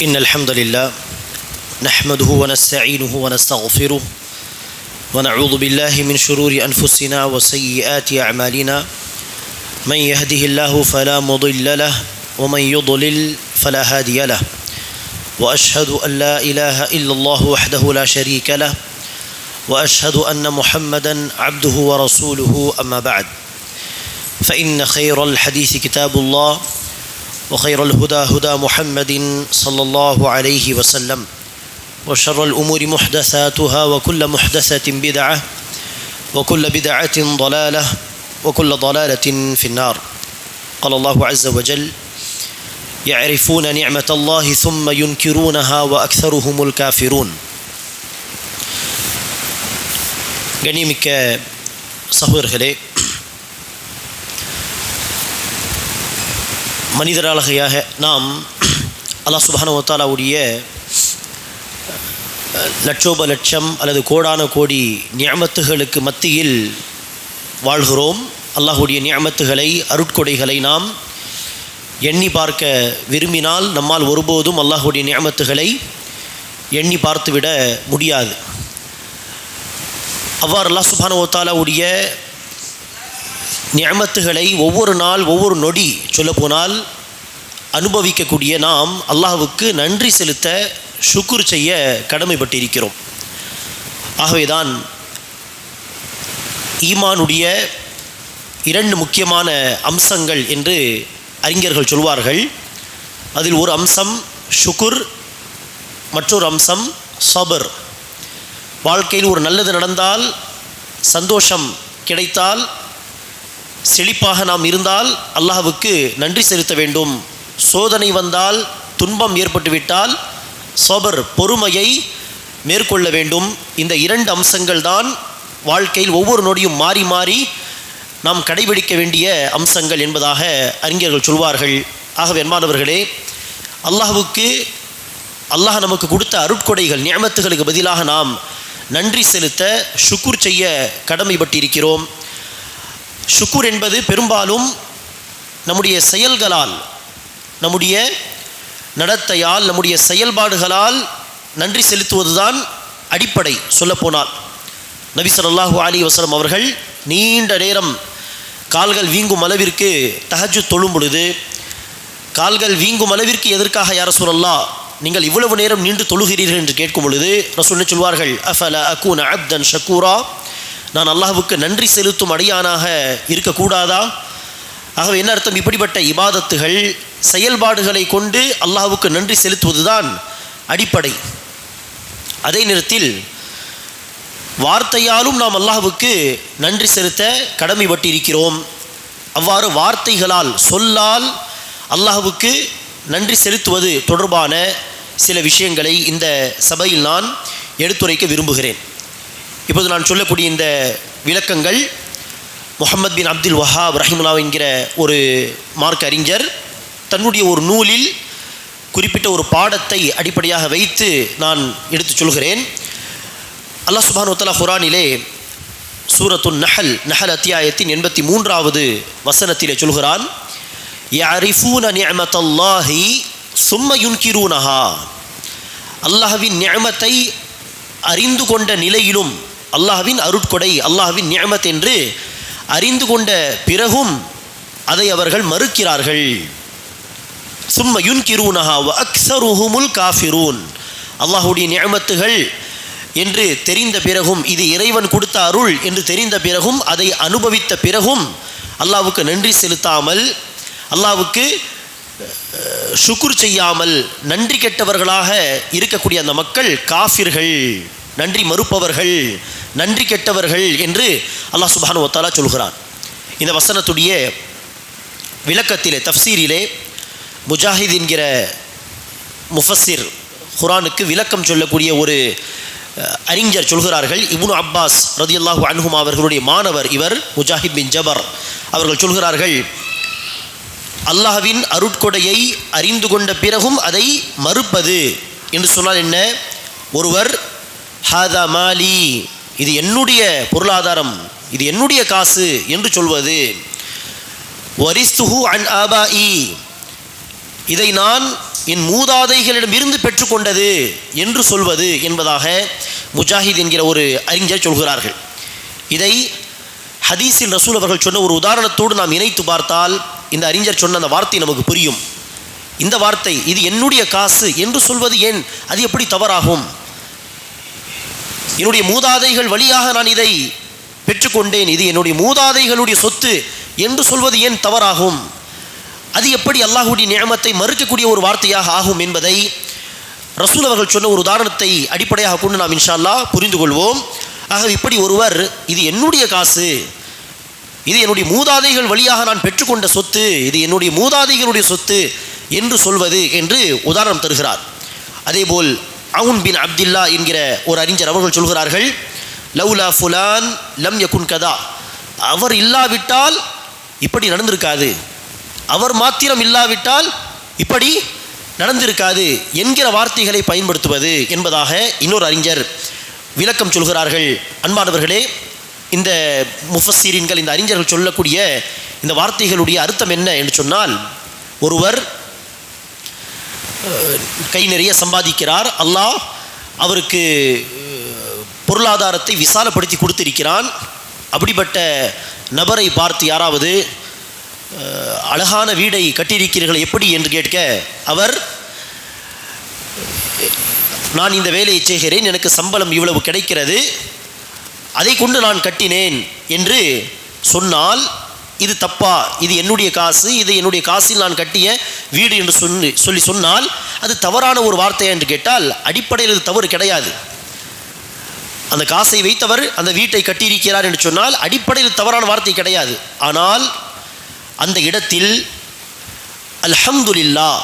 إن الحمد لله نحمده ونستعينه ونستغفره ونعوذ بالله من شرور أنفسنا وسيئات أعمالنا من يهده الله فلا مضل له ومن يضلل فلا هادي له وأشهد أن لا إله إلا الله وحده لا شريك له وأشهد أن محمدا عبده ورسوله أما بعد فإن خير الحديث كتاب الله وخير الهدى هدى محمد صلى الله عليه وسلم وشر الأمور محدثاتها وكل محدثة بدعة وكل بدعة ضلالة وكل ضلالة في النار. قال الله عز وجل: يعرفون نعمة الله ثم ينكرونها وأكثرهم الكافرون. கண்ணியமிக்க சகோதரர்களே, மனிதராக நாம் அல்லாஹ் சுப்ஹானஹு வ தஆலாவுடைய லட்சோப லட்சம் அல்லது கோடான கோடி நிஅமத்துகளுக்கு மத்தியில் வாழ்கிறோம். அல்லாஹ்வுடைய நிஅமத்துகளை, அருட்கொடைகளை நாம் எண்ணி பார்க்க விரும்பினால் நம்மால் ஒருபோதும் அல்லாஹ்வுடைய நிஅமத்துகளை எண்ணி பார்த்துவிட முடியாது. அவ்வாறு அல்லாஹ் சுப்ஹானஹு வ தஆலாவுடைய நிஅமத்துகளை ஒவ்வொரு நாள் ஒவ்வொரு நொடி சொல்லப்போனால் அனுபவிக்கக்கூடிய நாம் அல்லாஹ்வுக்கு நன்றி செலுத்த, ஷுக்குர் செய்ய கடமைப்பட்டிருக்கிறோம். ஆகவேதான் ஈமானுடைய இரண்டு முக்கியமான அம்சங்கள் என்று அறிஞர்கள் சொல்வார்கள். அதில் ஒரு அம்சம் ஷுக்குர், மற்றொரு அம்சம் சபர். வாழ்க்கையில் ஒரு நல்லது நடந்தால், சந்தோஷம் கிடைத்தால், செழிப்பாக நாம் இருந்தால் அல்லாஹ்வுக்கு நன்றி செலுத்த வேண்டும். சோதனை வந்தால், துன்பம் ஏற்பட்டுவிட்டால் சபர், பொறுமையை மேற்கொள்ள வேண்டும். இந்த இரண்டு அம்சங்கள் தான் வாழ்க்கையில் ஒவ்வொரு நொடியும் மாறி மாறி நாம் கடைபிடிக்க வேண்டிய அம்சங்கள் என்பதாக அறிஞர்கள் சொல்வார்கள். ஆகவே அன்பானவர்களே, அல்லாஹ்வுக்கு அல்லாஹ் நமக்கு கொடுத்த அருட்கொடைகள், நிஅமத்துகளுக்கு பதிலாக நாம் நன்றி செலுத்த, ஷுக்குர் செய்ய கடமைப்பட்டிருக்கிறோம். ஷுக்குர் என்பது பெரும்பாலும் நம்முடைய செயல்களால், நம்முடைய நடத்தையால், நம்முடைய செயல்பாடுகளால் நன்றி செலுத்துவதுதான் அடிப்படை. சொல்லப்போனால் நபி ஸல்லல்லாஹு அலைஹி வஸல்லம் அவர்கள் நீண்ட நேரம் கால்கள் வீங்கும் அளவிற்கு தஹஜ்ஜுத் தொழும் பொழுது, கால்கள் வீங்கும் அளவிற்கு எதற்காக யா ரசூலல்லாஹ் நீங்கள் இவ்வளவு நேரம் நின்று தொழுகிறீர்கள் என்று கேட்கும் பொழுது ரசூல் சொல்வார்கள்: அஃபலா அகூன அப்தன் ஷக்கூரா, நான் அல்லாஹ்வுக்கு நன்றி செலுத்தும் அடியானாக இருக்கக்கூடாதா? ஆகவே என்ன அர்த்தம்? இப்படிப்பட்ட இபாதத்துகள், செயல்பாடுகளை கொண்டு அல்லாஹ்வுக்கு நன்றி செலுத்துவதுதான் அடிப்படை. அதே நேரத்தில் வார்த்தையாலும் நாம் அல்லாஹ்வுக்கு நன்றி செலுத்த கடமைப்பட்டிருக்கிறோம். அவ்வாறு வார்த்தைகளால், சொல்லால் அல்லாஹ்வுக்கு நன்றி செலுத்துவது தொடர்பான சில விஷயங்களை இந்த சபையில் நான் எடுத்துரைக்க விரும்புகிறேன். இப்போது நான் சொல்லக்கூடிய இந்த விளக்கங்கள் முஹம்மத் பின் அப்துல் வஹாப் ரஹிமஹுல்லாஹ் என்கிற ஒரு மார்க்க அறிஞர் தன்னுடைய ஒரு நூலில் குறிப்பிட்ட ஒரு பாடத்தை அடிப்படையாக வைத்து நான் எடுத்து சொல்கிறேன். அல்லாஹ் சுப்ஹானஹு வ தஆலா குர்ஆனிலே சூரத்துன் நஹல் அத்தியாயத்தின் 83வது வசனத்திலே சொல்கிறான்: யஅரிஃபூன நிஅமத்தல்லாஹி சும்ம யுன்கிரூனஹா. அல்லாஹ்வின் நிஅமத்தை அறிந்து கொண்ட நிலையிலும், அல்லாஹ்வின் அருட்கொடை, அல்லாஹ்வின் நிஅமத் என்று அறிந்து கொண்ட பிறகும் அதை அவர்கள் மறுக்கிறார்கள். சும்ம யுன்கிரூனஹா வ அக்ஸருஹுமுல் காஃபிரூன். அல்லாஹ்வுடைய நிஅமத்துகள் என்று தெரிந்த பிறகும், இது இறைவன் கொடுத்த அருள் என்று தெரிந்த பிறகும், அதை அனுபவித்த பிறகும் அல்லாஹ்வுக்கு நன்றி செலுத்தாமல், அல்லாஹ்வுக்கு ஷுக்குர் செய்யாமல் நன்றி கெட்டவர்களாக இருக்கக்கூடிய அந்த மக்கள் காஃபிர்கள், நன்றி மறுப்பவர்கள், நன்றி கெட்டவர்கள் என்று அல்லாஹ் சுப்ஹானஹு வ தஆலா சொல்கிறான். இந்த வசனத்துடைய விளக்கத்திலே, தஃப்சீரிலே முஜாஹித் என்கிற முஃபஸ்ஸிர், குர்ஆனுக்கு விளக்கம் சொல்லக்கூடிய ஒரு அறிஞர் சொல்கிறார்கள். இப்னு அப்பாஸ் ரலியல்லாஹு அன்ஹுமா அவர்களுடைய மாணவர் இவர், முஜாஹித் பின் ஜபர் அவர்கள் சொல்கிறார்கள்: அல்லாஹ்வின் அருட்கொடையை அறிந்து கொண்ட பிறகும் அதை மறுப்பது என்று சொன்னால் என்ன? ஒருவர் ஹாதா மாலி, இது என்னுடைய பொருளாதாரம், இது என்னுடைய காசு என்று சொல்வது. வரிஸ்துஹு அன் ஆபாஇ, இதை நான் என் மூதாதைகளிடமிருந்து பெற்றுக்கொண்டது என்று சொல்வது என்பதாக முஜாஹித் என்கிற ஒரு அறிஞர் சொல்கிறார்கள். இதை ஹதீஸில் ரசூல் அவர்கள் சொன்ன ஒரு உதாரணத்தோடு நாம் இணைத்து பார்த்தால் இந்த அறிஞர் சொன்ன அந்த வார்த்தை நமக்கு புரியும். இந்த வார்த்தை, இது என்னுடைய காசு என்று சொல்வது ஏன், அது எப்படி தவறாகும்? என்னுடைய மூதாதைகள் வழியாக நான் இதை பெற்றுக்கொண்டேன், இது என்னுடைய மூதாதைகளுடைய சொத்து என்று சொல்வது ஏன் தவறாகும்? அது எப்படி அல்லாஹ்வுடைய நிஅமத்தை மறுக்கக்கூடிய ஒரு வார்த்தையாக ஆகும் என்பதை ரசூல் அவர்கள் சொன்ன ஒரு உதாரணத்தை அடிப்படையாக கொண்டு நாம் இன்ஷா அல்லாஹ் புரிந்து கொள்வோம். ஆக இப்படி ஒருவர், இது என்னுடைய காசு, இது என்னுடைய மூதாதைகள் வழியாக நான் பெற்றுக்கொண்ட சொத்து, இது என்னுடைய மூதாதைகளுடைய சொத்து என்று சொல்வது என்று உதாரணம் தருகிறார். அதேபோல் அவுன் பின் அப்துல்லா என்கிற ஒரு அறிஞர் அவர்கள் சொல்கிறார்கள், லவ்லா ஃபுலான் லம் யகுன் கதா, அவர் இல்லாவிட்டால் இப்படி நடந்திருக்காது, அவர் மாத்திரம் இல்லாவிட்டால் இப்படி நடந்திருக்காது என்கிற வார்த்தைகளை பயன்படுத்துவது என்பதாக இன்னொரு அறிஞர் விளக்கம் சொல்கிறார்கள். அன்பானவர்களே, இந்த முஃபஸ்ஸீரீன்கள், இந்த அறிஞர்கள் சொல்லக்கூடிய இந்த வார்த்தைகளுடைய அர்த்தம் என்ன என்று சொன்னால், ஒருவர் கை நிறைய சம்பாதிக்கிறார், அல்லாஹ் அவருக்கு பொருளாதாரத்தை விசாலப்படுத்தி கொடுத்திருக்கிறான். அப்படிப்பட்ட நபரை பார்த்து யாராவது அழகான வீடை கட்டியிருக்கிறீர்கள் எப்படி என்று கேட்க, அவர் நான் இந்த வேலையை செய்கிறேன், எனக்கு சம்பளம் இவ்வளவு கிடைக்கிறது, அதை கொண்டு நான் கட்டினேன் என்று சொன்னால் இது தப்பா? இது என்னுடைய காசு, இது என்னுடைய காசில் நான் கட்டிய வீடு என்று சொல்லி சொன்னால் அது தவறான ஒரு வார்த்தை என்று கேட்டால், அடிப்படையில் இது தவறு கிடையாது. அந்த காசை வைத்தவர் அந்த வீட்டை கட்டியிருக்கிறார் என்று சொன்னால் அடிப்படையில் தவறான வார்த்தை கிடையாது. ஆனால் அந்த இடத்தில் அல்ஹம்துலில்லாஹ்,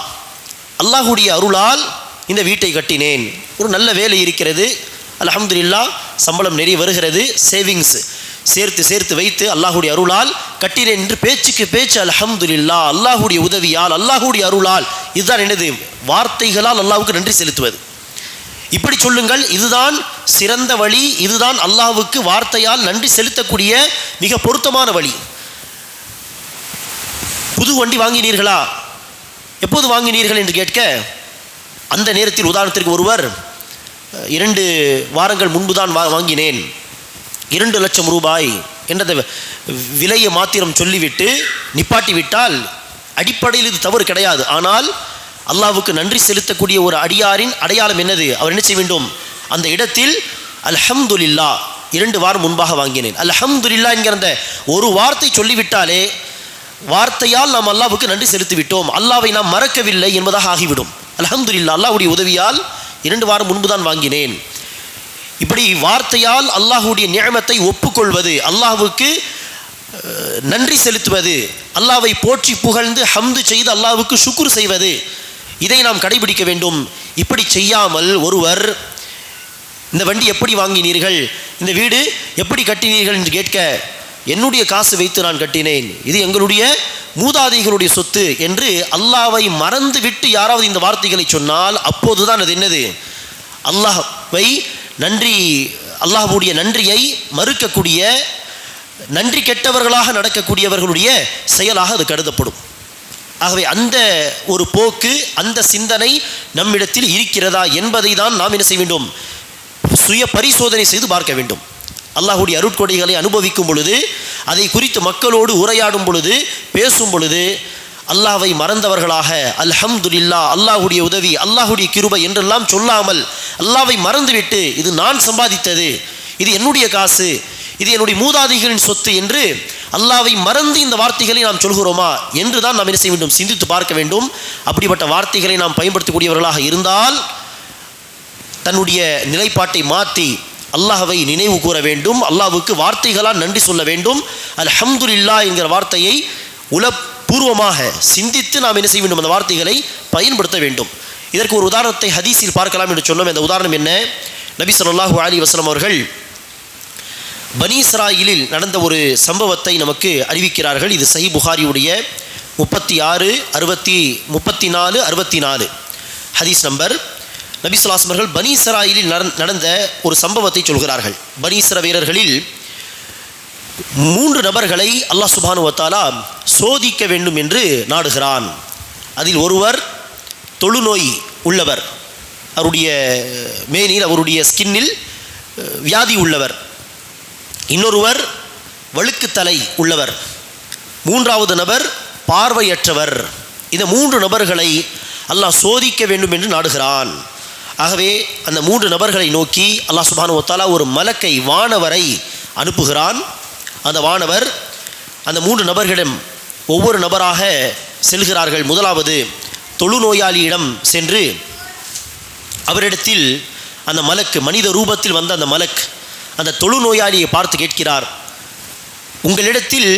அல்லாஹ்வுடைய அருளால் இந்த வீட்டை கட்டினேன், ஒரு நல்ல வேலை இருக்கிறது, அல்ஹம்துலில்லாஹ் சம்பளம் நிறைய வருகிறது, சேவிங்ஸ் சேர்த்து வைத்து அல்லாஹ்வுடைய அருளால் கட்டினேன் என்று பேச்சுக்கு பேச்சு அல்ஹம்துலில்லாஹ், அல்லாஹ்வுடைய உதவியால், அல்லாஹ்வுடைய அருளால், இதுதான் எனது வார்த்தைகளால் அல்லாஹ்வுக்கு நன்றி செலுத்துவது. இப்படி சொல்லுங்கள், இதுதான் சிறந்த வழி, இதுதான் அல்லாஹ்வுக்கு வார்த்தையால் நன்றி செலுத்தக்கூடிய மிக பொருத்தமான வழி. புது வண்டி வாங்கினீர்களா, எப்போது வாங்கினீர்கள் என்று கேட்க, அந்த நேரத்தில் உதாரணத்திற்கு ஒருவர் 2 வாரங்கள் முன்பு தான் வாங்கினேன், 2 லட்சம் ரூபாய் என்ற விலையை மாத்திரம் சொல்லிவிட்டு நிப்பாட்டிவிட்டால் அடிப்படையில் இது தவறு கிடையாது. ஆனால் அல்லாஹ்வுக்கு நன்றி செலுத்தக்கூடிய ஒரு அடியாரின் அடையாளம் என்னது? அவர் என்ன செய்ய வேண்டும்? அந்த இடத்தில் அல்ஹம்துலில்லாஹ், 2 வாரம் முன்பாக வாங்கினேன், அல்ஹம்துலில்லாஹ் என்கிற அந்த ஒரு வார்த்தை சொல்லிவிட்டாலே வார்த்தையால் நாம் அல்லாஹ்வுக்கு நன்றி செலுத்திவிட்டோம், அல்லாஹ்வை நாம் மறக்கவில்லை என்பதாக ஆகிவிடும். அல்ஹம்துலில்லாஹ், அல்லாஹ்வுடைய உதவியால் 2 வாரம் முன்பு தான் வாங்கினேன். இப்படி வார்த்தையால் அல்லாஹ்வுடைய நிஅமத்தை ஒப்புக்கொள்வது, அல்லாஹ்வுக்கு நன்றி செலுத்துவது, அல்லாஹ்வை போற்றி புகழ்ந்து ஹம்து செய்து அல்லாஹ்வுக்கு ஷுக்ர் செய்வது, இதை நாம் கடைபிடிக்க வேண்டும். இப்படி செய்யாமல் ஒருவர், இந்த வண்டி எப்படி வாங்கினீர்கள், இந்த வீடு எப்படி கட்டினீர்கள் என்று கேட்க, என்னுடைய காசு வைத்து நான் கட்டினேன், இது எங்களுடைய மூதாதைகளுடைய சொத்து என்று அல்லாஹ்வை மறந்து விட்டு யாராவது இந்த வார்த்தைகளை சொன்னால் அப்போதுதான் அது என்னது? அல்லாஹ்வை அல்லாஹ்வுடைய நன்றியை மறுக்கக்கூடிய, நன்றி கெட்டவர்களாக நடக்கக்கூடியவர்களுடைய செயலாக அது கருதப்படும். ஆகவே அந்த ஒரு போக்கு, அந்த சிந்தனை நம்மிடத்தில் இருக்கிறதா என்பதை தான் நாம் என்ன செய்ய வேண்டும்? சுய பரிசோதனை செய்து பார்க்க வேண்டும். அல்லாஹ்வுடைய அருட்கொடைகளை அனுபவிக்கும் பொழுது, அதை குறித்து மக்களோடு உரையாடும் பொழுது, பேசும் பொழுது, அல்லாஹ்வை மறந்தவர்களாக அல்ஹம்துலில்லாஹ், அல்லாஹ்வுடைய உதவி, அல்லாஹ்வுடைய கிருபை என்றெல்லாம் சொல்லாமல் அல்லாஹ்வை மறந்துவிட்டு இது நான் சம்பாதித்தது, இது என்னுடைய காசு, இது என்னுடைய மூதாதைகளின் சொத்து என்று அல்லாஹ்வை மறந்து இந்த வார்த்தைகளை நாம் சொல்கிறோமா என்று தான் நாம் என்ன செய்ய வேண்டும்? சிந்தித்து பார்க்க வேண்டும். அப்படிப்பட்ட வார்த்தைகளை நாம் பயன்படுத்தக்கூடியவர்களாக இருந்தால் தன்னுடைய நிலைப்பாட்டை மாற்றி அல்லாஹ்வை நினைவு கூற வேண்டும், அல்லாஹ்வுக்கு வார்த்தைகளால் நன்றி சொல்ல வேண்டும். அல்ஹம்துலில்லாஹ் என்கிற வார்த்தையை உளப்பூர்வமாக சிந்தித்து நாம் என்ன செய்ய வேண்டும்? அந்த வார்த்தைகளை பயன்படுத்த வேண்டும். இதற்கு ஒரு உதாரணத்தை ஹதீஸில் பார்க்கலாம் என்று சொன்னோம். இந்த உதாரணம் என்ன? நபி ஸல்லல்லாஹு அலைஹி வஸல்லம் அவர்கள் பனி இஸ்ராயிலில் நடந்த ஒரு சம்பவத்தை நமக்கு அறிவிக்கிறார்கள். இது சஹீஹ் புகாரியுடைய 36, 34, 64 ஹதீஸ் நம்பர். நபி ஸல்லல்லாஹு அலைஹி வஸல்லம் பனி இஸ்ராயிலில் நடந்த ஒரு சம்பவத்தை சொல்கிறார்கள். பனி இஸ்ரவேலர்களில் 3 நபர்களை அல்லாஹ் சுப்ஹானஹு வ தஆலா சோதிக்க வேண்டும் என்று நாடுகிறான். அதில் ஒருவர் தொழுநோய் உள்ளவர், அவருடைய மேனில் அவருடைய ஸ்கின்னில் வியாதி உள்ளவர், இன்னொருவர் வழுக்குத்தலை உள்ளவர், மூன்றாவது நபர் பார்வையற்றவர். இந்த 3 நபர்களை அல்லாஹ் சோதிக்க வேண்டும் என்று நாடுகிறான். ஆகவே அந்த 3 நபர்களை நோக்கி அல்லாஹ் சுப்ஹானஹு வ தஆலா ஒரு மலக்கை வானவரை அனுப்புகிறான். அந்த வானவர் அந்த 3 நபர்களிடம் ஒவ்வொரு நபராக செல்கிறார்கள். முதலாவது தொழுநோயாளியிடம் சென்று அவரிடத்தில் அந்த மலக்கு, மனித ரூபத்தில் வந்த அந்த மலக் அந்த தொழுநோயாளியை பார்த்து கேட்கிறார், உங்களிடத்தில்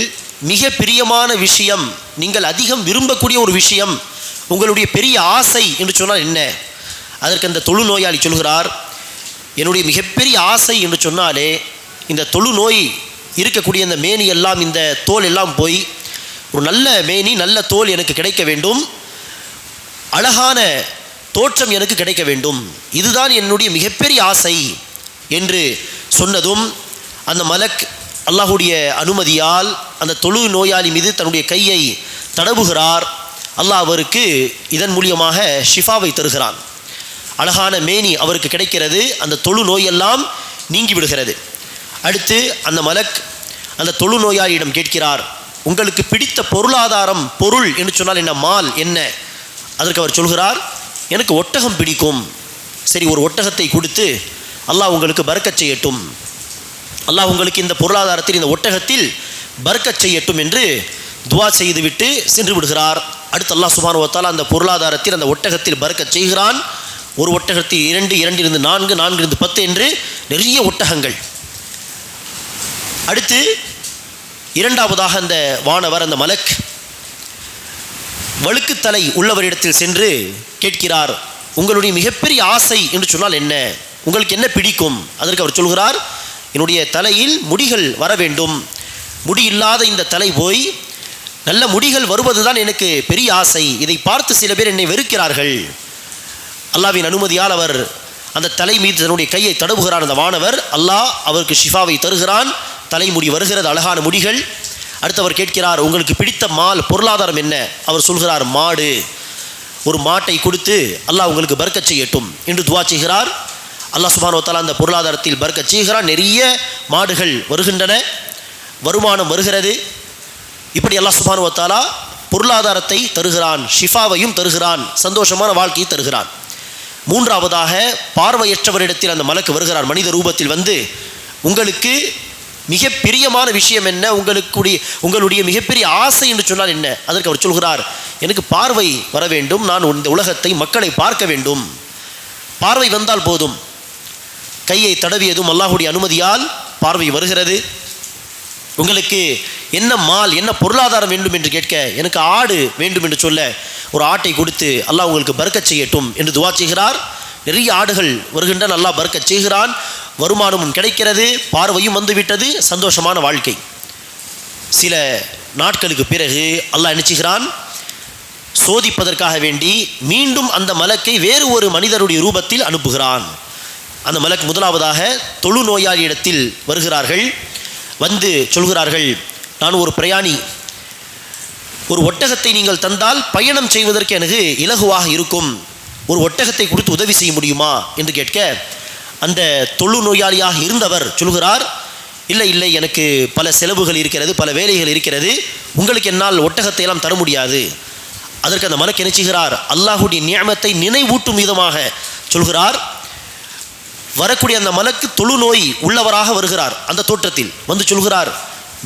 மிக பிரியமான விஷயம், நீங்கள் அதிகம் விரும்பக்கூடிய ஒரு விஷயம், உங்களுடைய பெரிய ஆசை என்று சொன்னால் என்ன? அதற்கு அந்த தொழுநோயாளி சொல்கிறார், என்னுடைய மிகப்பெரிய ஆசை என்று சொன்னாலே இந்த தொழுநோய் இருக்கக்கூடிய இந்த மேனி எல்லாம், இந்த தோல் எல்லாம் போய் ஒரு நல்ல மேனி, நல்ல தோல் எனக்கு கிடைக்க வேண்டும், அழகான தோற்றம் எனக்கு கிடைக்க வேண்டும், இதுதான் என்னுடைய மிகப்பெரிய ஆசை என்று சொன்னதும் அந்த மலக் அல்லாஹுடைய அனுமதியால் அந்த தொழு நோயாளி மீது தன்னுடைய கையை தடவுகிறார். அல்லாஹ் அவருக்கு இதன் மூலியமாக ஷிஃபாவை தருகிறான். அழகான மேனி அவருக்கு கிடைக்கிறது, அந்த தொழு நோயெல்லாம் நீங்கி விடுகிறது. அடுத்து அந்த மலக் அந்த தொழு நோயாளியிடம் கேட்கிறார், உங்களுக்கு பிடித்த பொருளாதாரம், பொருள் என்று சொன்னால் என்ன, மால் என்ன? அதற்கு அவர் சொல்கிறார், எனக்கு ஒட்டகம் பிடிக்கும். சரி, ஒரு ஒட்டகத்தை கொடுத்து அல்லாஹ் உங்களுக்கு பரக்கத் செய்யட்டும், அல்லாஹ் உங்களுக்கு இந்த பொருளாதாரத்தில், இந்த ஒட்டகத்தில் பரக்கத் செய்யட்டும் என்று துவா செய்துவிட்டு சென்று விடுகிறார். அடுத்து அல்லாஹ் சுப்ஹானஹு வ தஆலா அந்த பொருளாதாரத்தில், அந்த ஒட்டகத்தில் பரக்கத் செய்கிறான். ஒரு ஒட்டகத்தில் 2, 2 4, 4 10 என்று நிறைய ஒட்டகங்கள். அடுத்து இரண்டாவதாக அந்த வானவர், அந்த மலக் வழுக்குத்தலை உள்ளவரிடத்தில் சென்று கேட்கிறார், உங்களுடைய மிகப்பெரிய ஆசை என்று சொன்னால் என்ன, உங்களுக்கு என்ன பிடிக்கும்? அதற்கு அவர் சொல்கிறார், என்னுடைய தலையில் முடிகள் வர வேண்டும், முடி இல்லாத இந்த தலை போய் நல்ல முடிகள் வருவதுதான் எனக்கு பெரிய ஆசை. இதை பார்த்து சில பேர் என்னை வெறுக்கிறார்கள். அல்லாஹ்வின் அனுமதியால் அவர் அந்த தலை மீது தன்னுடைய கையை தடவுகிறார் அந்த வானவர். அல்லாஹ் அவருக்கு ஷிஃபாவை தருகிறான், தலைமுடி வருகிறது, அழகான முடிகள். அடுத்து அவர் கேட்கிறார், உங்களுக்கு பிடித்த மால், பொருளாதாரம் என்ன? அவர் சொல்கிறார், மாடு. ஒரு மாட்டை கொடுத்து அல்லாஹ் உங்களுக்கு பரக்கத் செய்யட்டும் என்று துவா செய்கிறார். அல்லாஹ் சுப்ஹானஹு வ தஆலா அந்த பொருளாதாரத்தில் பரக்கத் செய்கிறான். நிறைய மாடுகள் வருகின்றன, வருமானம் வருகிறது. இப்படி அல்லாஹ் சுப்ஹானஹு வ தஆலா பொருளாதாரத்தை தருகிறான், ஷிஃபாவையும் தருகிறான், சந்தோஷமான வாழ்க்கையை தருகிறான். மூன்றாவதாக பார்வையற்றவரிடத்தில் அந்த மலக்கு வருகிறார், மனித ரூபத்தில் வந்து, உங்களுக்கு மிக பிரியமான விஷயம் என்ன, உங்களுடைய மிகப்பெரிய ஆசை என்று சொன்னால் என்ன? அதற்கு அவர் சொல்கிறார், எனக்கு பார்வை வர வேண்டும், நான் இந்த உலகத்தை, மக்களை பார்க்க வேண்டும், பார்வை வந்தால் போதும். கையை தடவியதும் அல்லாஹுடைய அனுமதியால் பார்வை வருகிறது. உங்களுக்கு என்ன மால், என்ன பொருளாதாரம் வேண்டும் என்று கேட்க, எனக்கு ஆடு வேண்டும் என்று சொல்ல, ஒரு ஆட்டை கொடுத்து அல்லாஹ் உங்களுக்கு பரக்கத் செய்யட்டும் என்று துவா செய்கிறார். நிறைய ஆடுகள் வருகின்றன, அல்லாஹ் பரக்கத் செய்கிறான், வருமானமும் கிடைக்கிறது, பார்வையும் வந்துவிட்டது, சந்தோஷமான வாழ்க்கை. சில நாட்களுக்கு பிறகு அல்லாஹ் என்ன செய்கிறான், சோதிப்பதற்காக வேண்டி மீண்டும் அந்த மலக்கை வேறு ஒரு மனிதருடைய ரூபத்தில் அனுப்புகிறான். அந்த மலக் முதலாவதாக தொழு நோயாளியிடத்தில் வருகிறார்கள். வந்து சொல்கிறார்கள், நான் ஒரு பிரயாணி, ஒரு ஒட்டகத்தை நீங்கள் தந்தால் பயணம் செய்வதற்கு எனக்கு இலகுவாக இருக்கும், ஒரு ஒட்டகத்தை கொடுத்து உதவி செய்ய முடியுமா என்று கேட்க, அந்த தொழு நோயாளியாக இருந்தவர் சொல்கிறார், இல்லை இல்லை, எனக்கு பல செலவுகள் இருக்கிறது, பல வேலைகள் இருக்கிறது, உங்களுக்கு என்னால் ஒட்டகத்தை எல்லாம் தர முடியாது. அதற்கு அந்த மலக் என்ன செய்கிறார், அல்லாஹுடைய நியமத்தை நினைவூட்டும் விதமாக சொல்கிறார். வரக்கூடிய அந்த மலக்கு தொழு நோய் உள்ளவராக வருகிறார். அந்த தோற்றத்தில் வந்து சொல்கிறார்,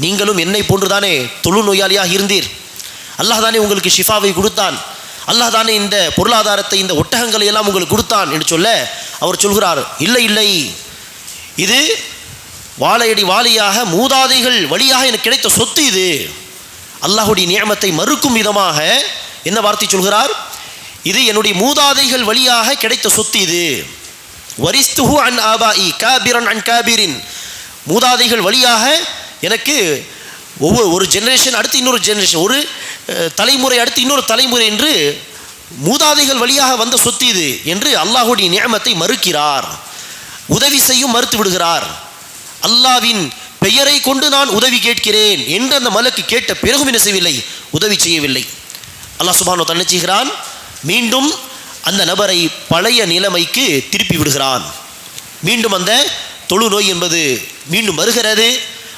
நீங்களும் என்னை போன்றுதானே தொழு நோயாளியாக இருந்தீர், அல்லாஹ் தானே உங்களுக்கு ஷிஃபாவை கொடுத்தான், அல்லாஹ் தானே இந்த பொருளாதாரத்தை, இந்த ஒட்டகங்களை எல்லாம் உங்களுக்கு கொடுத்தான் என்று சொல்ல, அவர் சொல்கிறார், இல்லை இல்லை, இது வாழையடி வாழையாக மூதாதைகள் வழியாக எனக்கு கிடைத்த சொத்து, இது அல்லாஹுடைய நியமத்தை மறுக்கும் விதமாக என்ன வார்த்தை சொல்கிறார், இது என்னுடைய மூதாதைகள் வழியாக கிடைத்த சொத்து, இது வரிஸ்துஹு அன் ஆபாஇ காபிரன் அன் காபிரின், மூதாதைகள் வழியாக எனக்கு ஒரு ஜெனரேஷன் அடுத்து இன்னொரு ஜெனரேஷன், ஒரு தலைமுறை அடுத்து இன்னொரு தலைமுறை என்று மூதாதைகள் வழியாக வந்த சொத்து இது என்று அல்லாஹுடைய நியமத்தை மறுக்கிறார், உதவி செய்யும் மறுத்து விடுகிறார். அல்லாஹ்வின் பெயரை கொண்டு நான் உதவி கேட்கிறேன் என்று அந்த மலக்கு கேட்ட பிறகும் என்ன செய்யவில்லை, உதவி செய்யவில்லை. அல்லாஹ் சுப்ஹானஹு வ தஆலா செய்கிறான், மீண்டும் அந்த நபரை பழைய நிலைமைக்கு திருப்பி விடுகிறான். மீண்டும் அந்த தொழுநோய் என்பது மீண்டும் வருகிறது,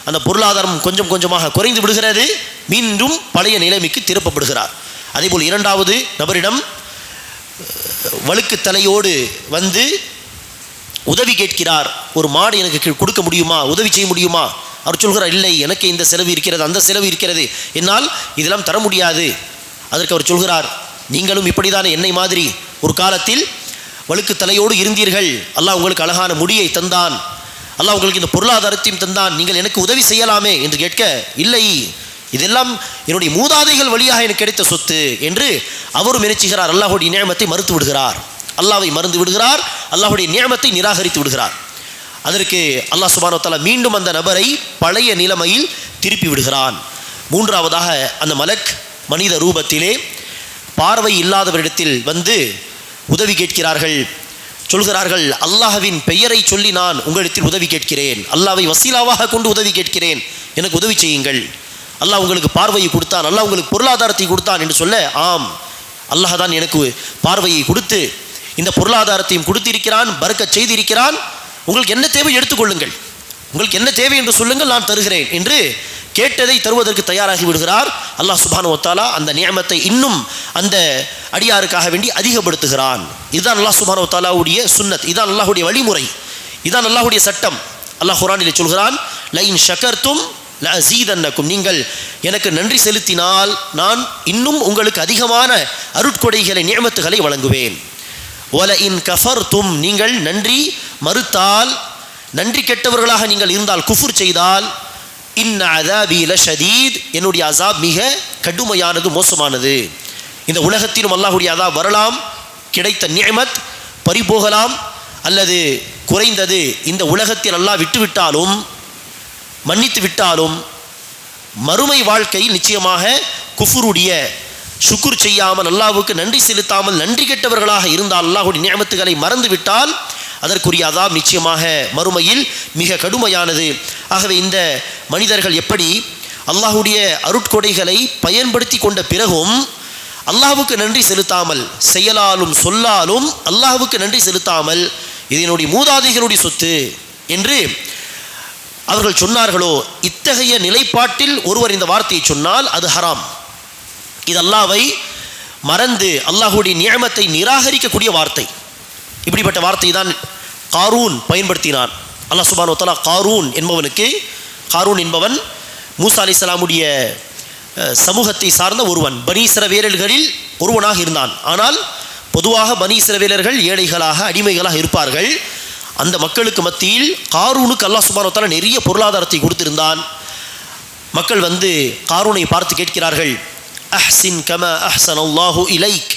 அந்த பொருளாதாரம் கொஞ்சம் கொஞ்சமாக குறைந்து விடுகிறது, மீண்டும் பழைய நிலைமைக்கு திருப்பப்படுகிறார். அதேபோல் இரண்டாவது நபரிடம் வழுக்கு தலையோடு வந்து உதவி கேட்கிறார். ஒரு மாடு எனக்கு கொடுக்க முடியுமா, உதவி செய்ய முடியுமா? அவர் சொல்கிறார், இல்லை, எனக்கு இந்த செலவு இருக்கிறது, அந்த செலவு இருக்கிறது, என்னால் இதெல்லாம் தர முடியாது. அதற்கு அவர் சொல்கிறார், நீங்களும் இப்படிதானே என்னை மாதிரி ஒரு காலத்தில் வழுக்கு தலையோடு இருந்தீர்கள், அல்லாஹ் உங்களுக்கு அழகான முடியை தந்தான், அல்லாஹ் உங்களுக்கு இந்த பொருளாதாரத்தையும் தந்தான், நீங்கள் எனக்கு உதவி செய்யலாமே என்று கேட்க, இல்லை, இதெல்லாம் என்னுடைய மூதாதைகள் வழியாக எனக்கு கிடைத்த சொத்து என்று அவரும் நினைச்சுகிறார். அல்லாஹுடைய நியமத்தை மறுத்து விடுகிறார், அல்லாஹ்வை மறந்து விடுகிறார், அல்லாஹுடைய நியமத்தை நிராகரித்து விடுகிறார். அதற்கு அல்லாஹ் சுப்ஹானஹு வ தஆலா மீண்டும் அந்த நபரை பழைய நிலைமையில் திருப்பி விடுகிறான். மூன்றாவதாக அந்த மலக் மனித ரூபத்திலே பார்வை இல்லாதவரிடத்தில் வந்து உதவி கேட்கிறார்கள். சொல்கிறார்கள், அல்லாஹ்வின் பெயரை சொல்லி நான் உங்களிடத்தில் உதவி கேட்கிறேன், அல்லாஹ்வை வசீலாவாக கொண்டு உதவி கேட்கிறேன், எனக்கு உதவி செய்யுங்கள். அல்லாஹ் உங்களுக்கு பார்வையை கொடுத்தான், அல்லாஹ் உங்களுக்கு பொருளாதாரத்தை கொடுத்தான் என்று சொல்ல, ஆம், அல்லாஹ் தான் எனக்கு பார்வையை கொடுத்து இந்த பொருளாதாரத்தையும் கொடுத்திருக்கிறான், பரக்கத் செய்திருக்கிறான், உங்களுக்கு என்ன தேவை எடுத்துக்கொள்ளுங்கள், உங்களுக்கு என்ன தேவை என்று சொல்லுங்கள், நான் தருகிறேன் என்று கேட்டதை தருவதற்கு தயாராகி விடுகிறார். அல்லாஹ் சுப்ஹானஹு வ தஆலா அந்த நியமத்தை இன்னும் அந்த அடியாருக்காக வேண்டி அதிகப்படுத்துகிறான். இதுதான் அல்லாஹ் சுப்ஹானஹு வ தஆலாவுடைய சுன்னத், இதுதான் அல்லாஹ்வுடைய வழிமுறை, இதுதான் அல்லாஹ்வுடைய சட்டம். அல்லாஹ் குர்ஆனிலே சொல்கிறான், லஇன் ஷகர்தும் லஅஸீதன்னக்கும், நீங்கள் எனக்கு நன்றி செலுத்தினால் நான் இன்னும் உங்களுக்கு அதிகமான அருட்கொடைகளை நியமத்துகளை வழங்குவேன். வலஇன் கஃபர்தும், நீங்கள் நன்றி மறுத்தால், நன்றி கெட்டவர்களாக நீங்கள் இருந்தால், குஃபுர் செய்தால், இன்ன அஸாபி லஷதீத், என்னுடைய அஸாப் மிக கடுமையானது, மோசமானது. இந்த உலகத்திலும் அல்லாஹ்வுடைய அஸாப் வரலாம், கிடைத்த நியமத் பறிபோகலாம், அல்லது குறைந்தது இந்த உலகத்தில் அல்லாஹ் விட்டுவிட்டாலும் மன்னித்து விட்டாலும் மறுமை வாழ்க்கையில் நிச்சயமாக குஃபுருடைய ஷுக்குர் செய்யாமல், அல்லாஹ்வுக்கு நன்றி செலுத்தாமல், நன்றி கெட்டவர்களாக இருந்தால், அல்லாஹ்வுடைய நியமத்துகளை மறந்து விட்டால் அதற்குரிய அஸாப் நிச்சயமாக மறுமையில் மிக கடுமையானது. ஆகவே இந்த மனிதர்கள் எப்படி அல்லாஹ்வுடைய அருட்கொடைகளை பயன்படுத்தி கொண்ட பிறகும் அல்லாஹ்வுக்கு நன்றி செலுத்தாமல், செயலாலும் சொல்லாலும் அல்லாஹ்வுக்கு நன்றி செலுத்தாமல், இது என்னுடைய மூதாதைகளுடைய சொத்து என்று அவர்கள் சொன்னார்களோ, இத்தகைய நிலைப்பாட்டில் ஒருவர் இந்த வார்த்தையை சொன்னால் அது ஹராம். இது அல்லாஹ்வை மறந்து அல்லாஹ்வுடைய நியமத்தை நிராகரிக்கக்கூடிய வார்த்தை. இப்படிப்பட்ட வார்த்தை தான் காரூன் பயன்படுத்தினான். அல்லாஹ் சுப்ஹானஹு வ தஆலா காரூன் என்பவன் மூசா அலைஹிஸ்ஸலாமுடைய சமூகத்தை சார்ந்த ஒருவன், பனி இஸ்ரவேலர்களில் ஒருவனாக இருந்தான். ஆனால் பொதுவாக பனி இஸ்ரவேலர்கள் ஏழைகளாக, அடிமைகளாக இருப்பார்கள். அந்த மக்களுக்கு மத்தியில் காரூனுக்கு அல்லாஹ் சுப்ஹானஹு வ தஆலா நிறைய பொருளாதாரத்தை கொடுத்திருந்தான். மக்கள் வந்து காரூனை பார்த்து கேட்கிறார்கள், அஹ்சின் கமா அஹ்ஸனல்லாஹு இலைக்,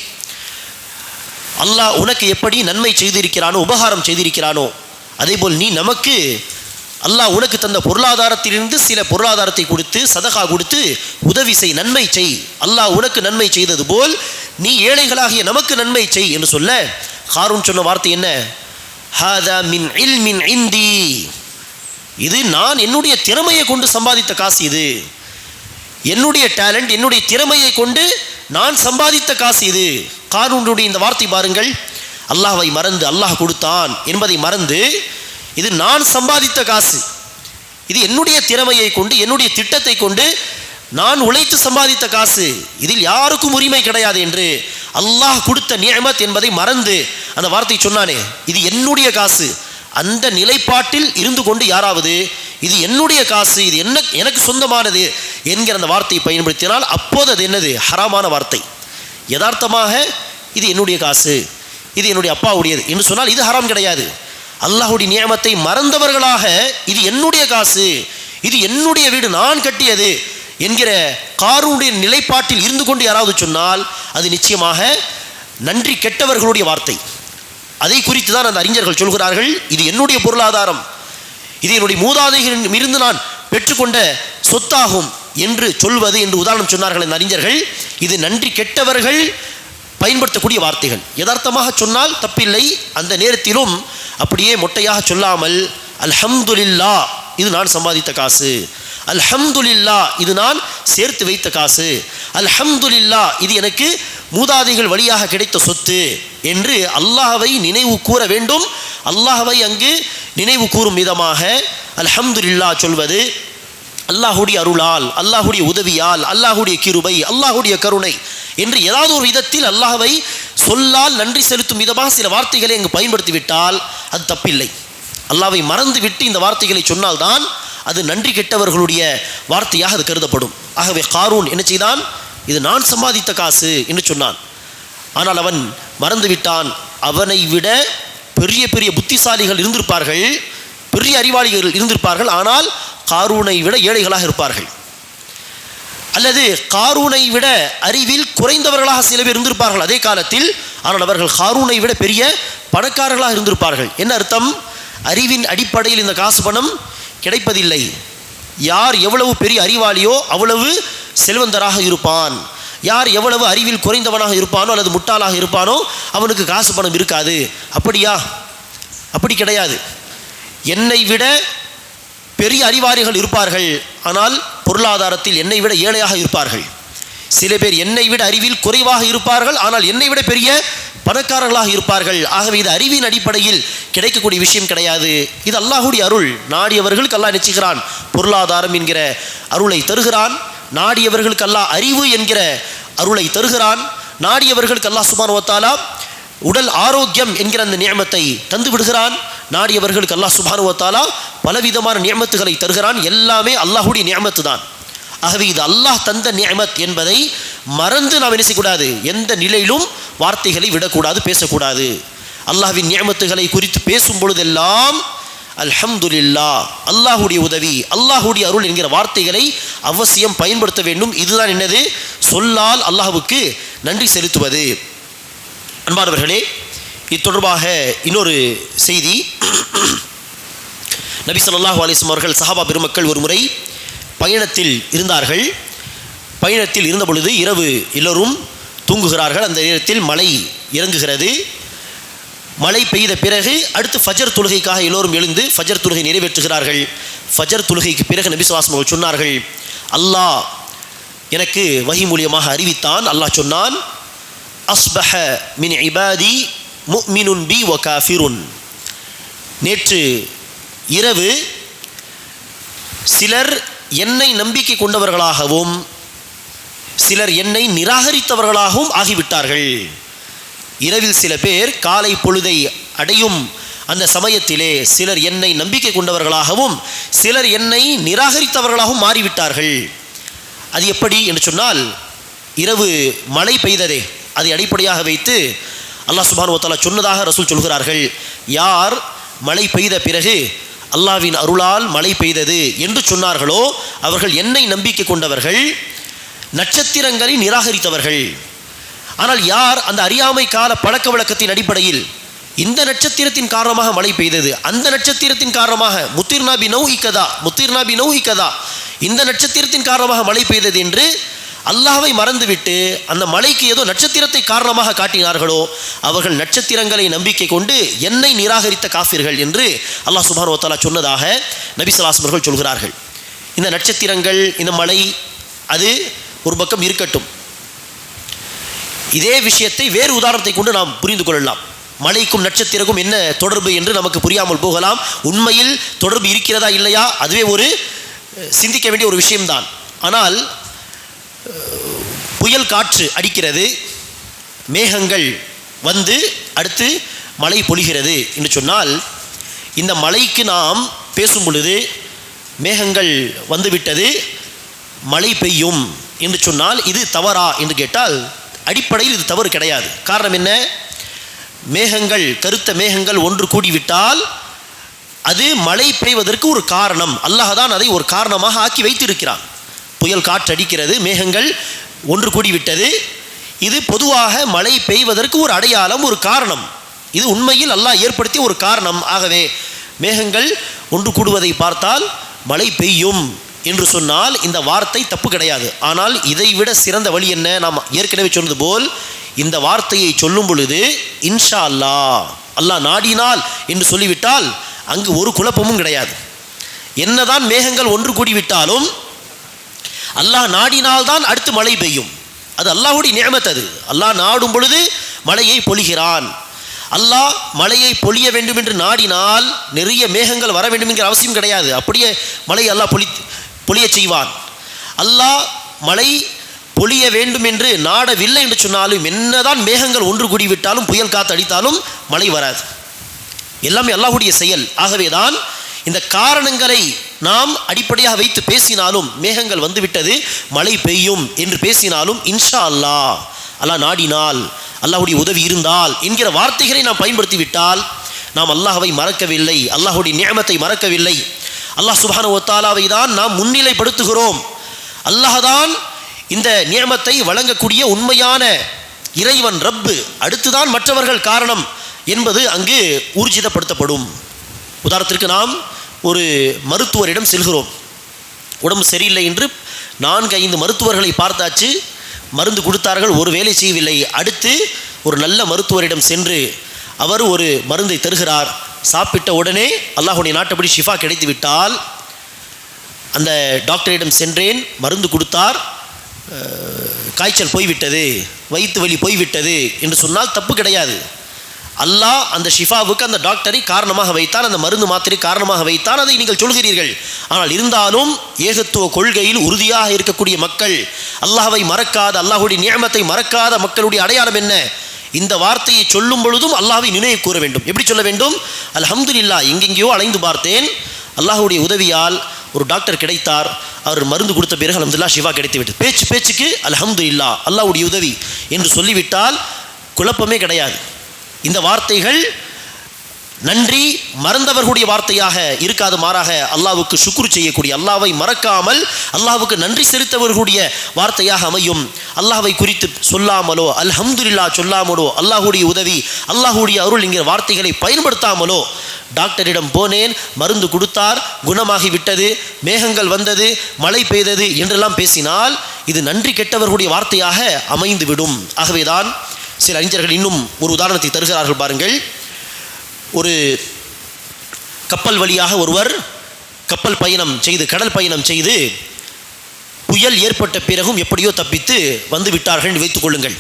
அல்லாஹ் உனக்கு எப்படி நன்மை செய்திருக்கிறானோ, உபகாரம் செய்திருக்கிறானோ, அதேபோல் நீ நமக்கு அல்லாஹ் உனக்கு தந்த பொருளாதாரத்திலிருந்து சில பொருளாதாரத்தை கொடுத்து, சதகா கொடுத்து உதவி செய், நன்மை செய், அல்லாஹ் உனக்கு நன்மை செய்தது போல் நீ ஏழைகளாகிய நமக்கு நன்மை செய் என்று சொல்ல, காரூன் சொன்ன வார்த்தை என்ன? ஹாதா மின் இல்மின் இந்தி, இது நான் என்னுடைய திறமையை கொண்டு சம்பாதித்த காசு, இது என்னுடைய டேலண்ட், என்னுடைய திறமையை கொண்டு நான் சம்பாதித்த காசு இது. காரூனுடைய இந்த வார்த்தை பாருங்கள், அல்லாஹ்வை மறந்து, அல்லாஹ் கொடுத்தான் என்பதை மறந்து, இது நான் சம்பாதித்த காசு, இது என்னுடைய திறமையை கொண்டு, என்னுடைய திட்டத்தை கொண்டு நான் உழைத்து சம்பாதித்த காசு, இதில் யாருக்கும் உரிமை கிடையாது என்று அல்லாஹ் கொடுத்த நியமத் என்பதை மறந்து அந்த வார்த்தை சொன்னானே, இது என்னுடைய காசு, அந்த நிலைப்பாட்டில் இருந்து கொண்டு யாராவது இது என்னுடைய காசு, இது எனக்கு சொந்தமானது என்கிற அந்த வார்த்தையை பயன்படுத்தினால் அப்போது அது என்னது? ஹராமான வார்த்தை. யதார்த்தமாக இது என்னுடைய காசு, இது என்னுடைய அப்பாவுடையது என்று சொன்னால் இது ஹராம் கிடையாது. அல்லாஹ்வுடைய நியமத்தை மறந்தவர்களாக இது என்னுடைய காசு, இது என்னுடைய வீடு, நான் கட்டியது என்கிற காரூனுடைய நிலைப்பாட்டில் இருந்து கொண்டு யாராவது சொன்னால் அது நிச்சயமாக நன்றி கெட்டவர்களுடைய வார்த்தை. அதை குறித்து தான் அந்த அறிஞர்கள் சொல்கிறார்கள், இது என்னுடைய பொருளாதாரம், இது என்னுடைய மூதாதைகளிடம் இருந்து நான் பெற்றுக்கொண்ட சொத்தாகும் என்று சொல்வது என்று உதாரணம் சொன்னார்கள் இந்த அறிஞர்கள். இது நன்றி கெட்டவர்கள் பயன்படுத்தக்கூடிய வார்த்தைகள். யதார்த்தமாக சொன்னால் தப்பில்லை, அந்த நேரத்திலும் அப்படியே மொட்டையாக சொல்லாமல், அல்ஹம்துலில்லாஹ் இது நான் சம்பாதித்த காசு, அல்ஹம்துலில்லாஹ் இது நான் சேர்த்து வைத்த காசு, அல்ஹம்துலில்லாஹ் இது எனக்கு மூதாதைகள் வழியாக கிடைத்த சொத்து என்று அல்லாஹ்வை நினைவு கூற வேண்டும். அல்லாஹ்வை அங்கு நினைவு கூறும் விதமாக அல்ஹம்துலில்லாஹ் சொல்வது, அல்லாஹுடைய அருளால், அல்லாஹுடைய உதவியால், அல்லாஹுடைய கிருபை, அல்லாஹுடைய கருணை என்று ஏதாவது ஒரு விதத்தில் அல்லாஹ்வை சொல்லால் நன்றி செலுத்தும் விதமாக சில வார்த்தைகளை அங்கு பயன்படுத்திவிட்டால் அது தப்பில்லை. அல்லாஹ்வை மறந்து விட்டு இந்த வார்த்தைகளை சொன்னால்தான் அது நன்றி கெட்டவர்களுடைய வார்த்தையாக அது கருதப்படும். ஆகவே காரூன் என்ன செய்தான்? இது நான் சம்பாதித்த காசு என்று சொன்னான். ஆனால் அவன் மறந்து விட்டான். அவனை விட பெரிய பெரிய புத்திசாலிகள் இருந்திருப்பார்கள், பெரிய அறிவாளிகள் இருந்திருப்பார்கள், ஆனால் காரூனை விட ஏழைகளாக இருப்பார்கள். அல்லது காரூனை விட அறிவில் குறைந்தவர்களாக சில பேர் இருந்திருப்பார்கள் அதே காலத்தில். ஆனால் அவர்கள் காரூனை விட பெரிய பணக்காரர்களாக இருந்திருப்பார்கள். என்ன அர்த்தம்? அறிவின் அடிப்படையில் இந்த காசு பணம் கிடைப்பதில்லை. யார் எவ்வளவு பெரிய அறிவாளியோ அவ்வளவு செல்வந்தராக இருப்பான். யார் எவ்வளவு அறிவில் குறைந்தவனாக இருப்பானோ அல்லது முட்டாளாக இருப்பானோ அவனுக்கு காசு பணம் இருக்காது. அப்படியா? அப்படி கிடையாது. என்னை விட பெரிய அறிவாளிகள் இருப்பார்கள், ஆனால் பொருளாதாரத்தில் என்னை விட ஏழையாக இருப்பார்கள். சில பேர் என்னை விட அறிவில் குறைவாக இருப்பார்கள், ஆனால் என்னை விட பெரிய பணக்காரர்களாக இருப்பார்கள். ஆகவே இது அறிவின் அடிப்படையில் கிடைக்கக்கூடிய விஷயம் கிடையாது. இது அல்லாஹுடைய அருள். நாடியவர்களுக்கு அல்லாஹ் நிச்சயிக்கிறான் பொருளாதாரம் என்கிற அருளை தருகிறான். நாடியவர்களுக்கு அல்லாஹ் அறிவு என்கிற அருளை தருகிறான். நாடியவர்களுக்கு அல்லாஹ் சுப்ஹானஹு வ தஆலா உடல் ஆரோக்கியம் என்கிற அந்த நியமத்தை தந்து விடுகிறான். நாடியவர்களுக்கு அல்லாஹ் சுப்ஹானஹு வ தஆலா பலவிதமான நியமத்துகளை தருகிறான். எல்லாமே அல்லாஹுடைய நியமத்து தான். ஆகவே இது அல்லாஹ் தந்த நியமத் என்பதை மறந்து நாம் என்ன செய்யக்கூடாது? எந்த நிலையிலும் வார்த்தைகளை விடக்கூடாது, பேசக்கூடாது. அல்லாஹ்வின் நியமத்துகளை குறித்து பேசும் பொழுதெல்லாம் அல்ஹம்துலில்லாஹ், அல்லாஹுடைய உதவி, அல்லாஹுடைய அருள் என்கிற வார்த்தைகளை அவசியம் பயன்படுத்த வேண்டும். இதுதான் என்னது? சொல்லால் அல்லாஹ்வுக்கு நன்றி செலுத்துவது. அன்பானவர்களே, இது தொடர்பாக இன்னொரு செய்தி. நபி ஸல்லல்லாஹு அலைஹி வஸல்லம் அவர்கள் சஹாபா பெருமக்கள் ஒரு முறை பயணத்தில் இருந்தார்கள். பயணத்தில் இருந்த பொழுது இரவு எல்லோரும் தூங்குகிறார்கள். அந்த நேரத்தில் மழை இறங்குகிறது. மழை பெய்த பிறகு அடுத்து ஃபஜர் தொழுகைக்காக எல்லோரும் எழுந்து ஃபஜர் தொழுகை நிறைவேற்றுகிறார்கள். ஃபஜர் தொழுகைக்கு பிறகு நபி ஸல்லல்லாஹு அலைஹி வஸல்லம் சொன்னார்கள், அல்லாஹ் எனக்கு வஹி மூலியமாக அறிவித்தான். அல்லாஹ் சொன்னான், அஸ்பஹ மின் இபாதி முஃமினுன் பி வ காஃபிருன். நேற்று இரவு சிலர் என்னை நம்பிக்கை கொண்டவர்களாகவும் சிலர் என்னை நிராகரித்தவர்களாகவும் ஆகிவிட்டார்கள். இரவில் சில பேர் காலை பொழுதை அடையும் அந்த சமயத்திலே சிலர் என்னை நம்பிக்கை கொண்டவர்களாகவும் சிலர் என்னை நிராகரித்தவர்களாகவும் மாறிவிட்டார்கள். அது எப்படி என்று சொன்னால், இரவு மழை பெய்ததே அதை அடிப்படையாக வைத்து அல்லாஹ் சுப்ஹானஹு வ தஆலா சொன்னதாக ரசூல் சொல்கிறார்கள். யார் மழை பெய்த பிறகு அல்லாஹ்வின் அருளால் மழை பெய்தது என்று சொன்னார்களோ அவர்கள் என்னை நம்பிக்கை கொண்டவர்கள், நட்சத்திரங்களை நிராகரித்தவர்கள். ஆனால் யார் அந்த அறியாமை கால பழக்க வழக்கத்தின் அடிப்படையில் இந்த நட்சத்திரத்தின் காரணமாக மழை பெய்தது, அந்த நட்சத்திரத்தின் காரணமாக முத்திர்னா பி நௌஹி கதா, இந்த நட்சத்திரத்தின் காரணமாக மழை பெய்தது என்று அல்லாஹ்வை மறந்துவிட்டு அந்த மழைக்கு ஏதோ நட்சத்திரத்தை காரணமாக காட்டினார்களோ அவர்கள் நட்சத்திரங்களை நம்பிக்கை கொண்டு என்னை நிராகரித்த காஃபிர்கள் என்று அல்லாஹ் சுப்ஹானஹு வ தஆலா சொன்னதாக நபி ஸல்லல்லாஹு அலைஹி வஸல்லம் அவர்கள் சொல்கிறார்கள். இந்த நட்சத்திரங்கள், இந்த மழை அது ஒரு பக்கம் இருக்கட்டும். இதே விஷயத்தை வேறு உதாரணத்தை கொண்டு நாம் புரிந்து கொள்ளலாம். மழைக்கும் நட்சத்திரக்கும் என்ன தொடர்பு என்று நமக்கு புரியாமல் போகலாம். உண்மையில் தொடர்பு இருக்கிறதா இல்லையா அதுவே ஒரு சிந்திக்க வேண்டிய ஒரு விஷயம்தான். ஆனால் புயல் காற்று அடிக்கிறது, மேகங்கள் வந்து அடுத்து மழை பொழிகிறது என்று சொன்னால், இந்த மழைக்கு நாம் பேசும் பொழுது மேகங்கள் வந்துவிட்டது மழை பெய்யும் என்று சொன்னால் இது தவறா என்று கேட்டால் அடிப்படையில் இது தவறு கிடையாது. காரணம் என்ன? மேகங்கள், கருத்த மேகங்கள் ஒன்று கூடிவிட்டால் அது மழை பெய்வதற்கு ஒரு காரணம். அல்லாஹ் தான் அதை ஒரு காரணமாக ஆக்கி வைத்திருக்கிறான். புயல் காற்று அடிக்கிறது, மேகங்கள் ஒன்று கூடிவிட்டது, இது பொதுவாக மழை பெய்வதற்கு ஒரு அடையாளம், ஒரு காரணம். இது உண்மையில் அல்லாஹ் ஏற்படுத்திய ஒரு காரணம். ஆகவே மேகங்கள் ஒன்று கூடுவதை பார்த்தால் மழை பெய்யும் என்று சொன்னால் இந்த வார்த்தை தப்பு கிடையாது. ஆனால் இதைவிட சிறந்த வழி என்ன? நாம் ஏற்கனவே சொன்னது போல் இந்த வார்த்தையை சொல்லும் பொழுது இன்ஷா அல்லாஹ், அல்லாஹ் நாடினால் என்று சொல்லிவிட்டால் அங்கு ஒரு குழப்பமும் கிடையாது. என்னதான் மேகங்கள் ஒன்று கூடிவிட்டாலும் அல்லாஹ் நாடினால்தான் அடுத்து மழை பெய்யும். அது அல்லாஹ்வுடைய நிஅமத். அது அல்லாஹ் நாடும் பொழுது மழையை பொழிகிறான். அல்லாஹ் மழையை பொழிய வேண்டும் என்று நாடினால் நிறைய மேகங்கள் வர வேண்டும் என்கிற அவசியம் கிடையாது. அப்படியே மழை அல்லாஹ் பொழிய செய்வான். அல்லாஹ் மழை பொழிய வேண்டும் என்று நாடவில்லை என்று சொன்னாலும், என்னதான் மேகங்கள் ஒன்று கூடிவிட்டாலும், புயல் காற்று அடித்தாலும் மழை வராது. எல்லாமே அல்லாஹ்வுடைய செயல். ஆகவேதான் இந்த காரணங்களை நாம் அடிப்படையாக வைத்து பேசினாலும், மேகங்கள் வந்துவிட்டது மழை பெய்யும் என்று பேசினாலும், இன்ஷா அல்லாஹ், அல்லாஹ் நாடினால், அல்லாஹ்வுடைய உதவி இருந்தால் என்கிற வார்த்தைகளை நாம் பயன்படுத்தி விட்டால் நாம் அல்லாஹ்வை மறக்கவில்லை, அல்லாஹ்வுடைய நிஅமத்தை மறக்கவில்லை. அல்லாஹ் சுப்ஹானஹு வ தஆலாவை தான் நாம் முன்னிலைப்படுத்துகிறோம். அல்லாஹ் தான் இந்த நிஅமத்தை வழங்கக்கூடிய உண்மையான இறைவன், ரப்பு. அடுத்துதான் மற்றவர்கள் காரணம் என்பது அங்கு ஊர்ஜிதப்படுத்தப்படும். உதாரணத்திற்கு நாம் ஒரு மருத்துவரிடம் செல்கிறோம். உடம்பு சரியில்லை என்று 4-5 மருத்துவர்களை பார்த்தாச்சு, மருந்து கொடுத்தார்கள், ஒரு வேலை செய்யவில்லை. அடுத்து ஒரு நல்ல மருத்துவரிடம் சென்று அவர் ஒரு மருந்தை தருகிறார். சாப்பிட்ட உடனே அல்லாஹ்வுடைய நாட்டப்படி ஷிஃபா கிடைத்து விட்டால், அந்த டாக்டரிடம் சென்றேன், மருந்து கொடுத்தார், காய்ச்சல் போய்விட்டது, வயிற்று வலி போய்விட்டது என்று சொன்னால் தப்பு கிடையாது. அல்லாஹ் அந்த ஷிஃபாவுக்கு அந்த டாக்டரை காரணமாக வைத்தான், அந்த மருந்து மாத்திரை காரணமாக வைத்தான், அதை நீங்கள் சொல்கிறீர்கள். ஆனால் இருந்தாலும் ஏகத்துவ கொள்கையில் உறுதியாக இருக்கக்கூடிய மக்கள், அல்லாஹ்வை மறக்காத, அல்லாஹ்வுடைய நிஅமத்தை மறக்காத மக்களுடைய அடையாளம் என்ன? இந்த வார்த்தையை சொல்லும் பொழுதும் அல்லாஹ்வை நினைவு கூற வேண்டும். எப்படி சொல்ல வேண்டும்? அல்ஹம்துலில்லாஹ், எங்கெங்கேயோ அலைந்து பார்த்தேன், அல்லாஹ்வுடைய உதவியால் ஒரு டாக்டர் கிடைத்தார், அவர் மருந்து கொடுத்த பிறகு அல்ஹம்துலில்லாஹ் ஷிஃபா கிடைத்து விட்டது. பேச்சுக்கு அல்ஹம்துலில்லாஹ், அல்லாஹ்வுடைய உதவி என்று சொல்லிவிட்டால் குழப்பமே கிடையாது. இந்த வார்த்தைகள் நன்றி மறந்தவர்களுடைய வார்த்தையாக இருக்காது, மாறாக அல்லாஹ்வுக்கு ஷுக்ர் செய்யக்கூடிய, அல்லாஹ்வை மறக்காமல் அல்லாஹ்வுக்கு நன்றி செலுத்தவர்களுடைய வார்த்தையாக அமையும். அல்லாஹ்வை குறித்து சொல்லாமலோ, அல்ஹம்துலில்லாஹ் சொல்லாமலோ, அல்லாஹ்வுடைய உதவி, அல்லாஹ்வுடைய அருள் என்கிற வார்த்தைகளை பயன்படுத்தாமலோ, டாக்டரிடம் போனேன், மருந்து கொடுத்தார், குணமாகி விட்டது, மேகங்கள் வந்தது, மழை பெய்தது என்றெல்லாம் பேசினால் இது நன்றி கெட்டவர்களுடைய வார்த்தையாக அமைந்துவிடும். ஆகவேதான் சில அறிஞர்கள் இன்னும் ஒரு உதாரணத்தை தருகிறார்கள். பாருங்கள், ஒரு கப்பல் வழியாக ஒருவர் கப்பல் பயணம் செய்து, கடல் பயணம் செய்து, புயல் ஏற்பட்ட பிறகும் எப்படியோ தப்பித்து வந்து விட்டார்கள் என்று வைத்துக் கொள்ளுங்கள்.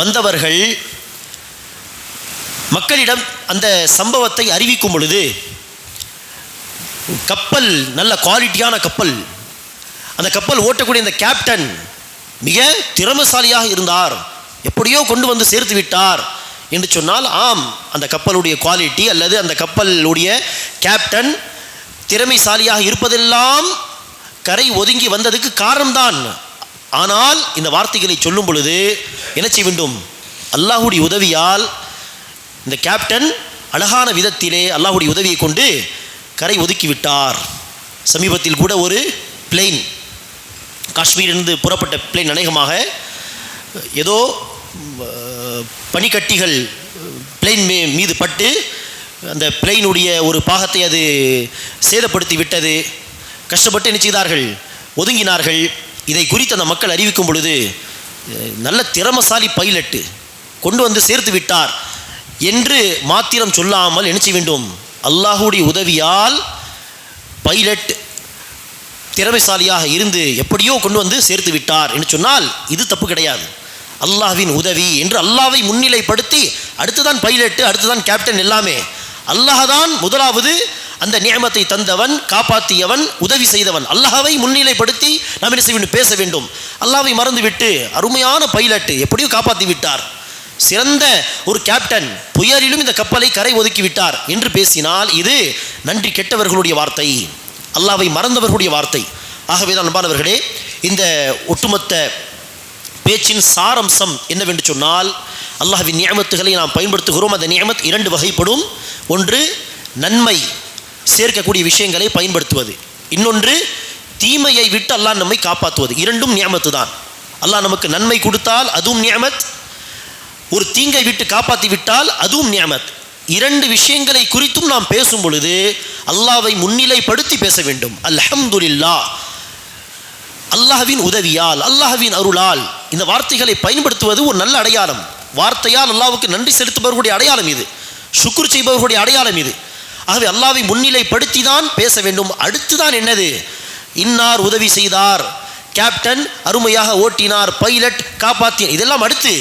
வந்தவர்கள் மக்களிடம் அந்த சம்பவத்தை அறிவிக்கும் பொழுது, கப்பல் நல்ல குவாலிட்டியான கப்பல், அந்த கப்பல் ஓட்டக்கூடிய அந்த கேப்டன் மிக திறமைசாலியாக இருந்தார், எப்படியோ கொண்டு வந்து சேர்த்து விட்டார் என்று சொன்னால், ஆம், அந்த கப்பலுடைய குவாலிட்டி அல்லது அந்த கப்பலுடைய கேப்டன் திறமைசாலியாக இருப்பதெல்லாம் கரை ஒதுங்கி வந்ததுக்கு காரணம்தான். ஆனால் இந்த வார்த்தைகளை சொல்லும் பொழுது என்ன செய்ய வேண்டும்? அல்லாஹ்வுடைய உதவியால் இந்த கேப்டன் அழகான விதத்திலே அல்லாஹ்வுடைய உதவியை கொண்டு கரை ஒதுக்கிவிட்டார். சமீபத்தில் கூட ஒரு பிளெயின், காஷ்மீரிலிருந்து புறப்பட்ட பிளெயின், அநேகமாக ஏதோ பனிக்கட்டிகள் பிளெயின் மீது பட்டு அந்த பிளெயினுடைய ஒரு பாகத்தை அது சேதப்படுத்தி விட்டது. கஷ்டப்பட்டு என்ன செய்தார்கள்? ஒதுங்கினார்கள். இதை குறித்து அந்த மக்கள் அறிவிக்கும் பொழுது, நல்ல திறமசாலி பைலட்டு கொண்டு வந்து சேர்த்து விட்டார் என்று மாத்திரம் சொல்லாமல் என்ன செய்ய வேண்டும்? அல்லாஹ்வுடைய உதவியால் பைலட் திறமைசாலியாக இருந்து எப்படியோ கொண்டு வந்து சேர்த்து விட்டார் என்று சொன்னால் இது தப்பு கிடையாது. அல்லாஹ்வின் உதவி என்று அல்லாஹ்வை முன்னிலைப்படுத்தி, அடுத்துதான் பைலட்டு, அடுத்துதான் கேப்டன், எல்லாமே அல்லாஹ் தான் முதலாவது அந்த நிஅமத்தை தந்தவன், காப்பாற்றியவன், உதவி செய்தவன். அல்லாஹ்வை முன்னிலைப்படுத்தி நாம் என்ன செய்ய வேண்டும்? பேச வேண்டும். அல்லாஹ்வை மறந்துவிட்டு அருமையான பைலட்டு எப்படியோ காப்பாற்றி விட்டார், சிறந்த ஒரு கேப்டன், புயலிலும் இந்த கப்பலை கரை ஒதுக்கி விட்டார் என்று பேசினால் இது நன்றி கெட்டவர்களுடைய வார்த்தை, அல்லாஹ்வை மறந்தவர்களுடைய வார்த்தை. ஆகவே தான் அன்பானவர்களே, இந்த ஒட்டுமொத்த பேச்சின் சாரம்சம் என்னவென்று சொன்னால், அல்லாஹ்வின் நிஅமத்துகளை நாம் பயன்படுத்துகிறோம். அந்த நிஅமத் 2 வகைப்படும். ஒன்று நன்மை சேர்க்கக்கூடிய விஷயங்களை பயன்படுத்துவது, இன்னொன்று தீமையை விட்டு அல்லாஹ் நம்மை காப்பாற்றுவது. இரண்டும் நிஅமத்து தான். அல்லாஹ் நமக்கு நன்மை கொடுத்தால் அதுவும் நிஅமத், ஒரு தீங்கை விட்டு காப்பாற்றி விட்டால் அதுவும் நிஅமத். 2 விஷயங்களை குறித்தும் நாம் பேசும் பொழுது அல்லாஹ்வை முன்னிலைப்படுத்தி பேச வேண்டும். அல்ஹம்துலில்லாஹ், அல்லாஹ்வின் உதவியால், அல்லாஹ்வின் அருளால், இந்த வார்த்தைகளை பயன்படுத்துவது ஒரு நல்ல அடையாளம். வார்த்தையால் அல்லாஹ்வுக்கு நன்றி செலுத்துபவர்களுடைய அடையாளம் இது, ஷுக்ர் செய்பவர்களுடைய அடையாளம் இது. ஆகவே அல்லாஹ்வை முன்னிலைப்படுத்தி தான் பேச வேண்டும். அடுத்துதான் என்னது? இன்னார் உதவி செய்தார், கேப்டன் அருமையாக ஓட்டினார், பைலட் காப்பாற்றி, இதெல்லாம் அடுத்து.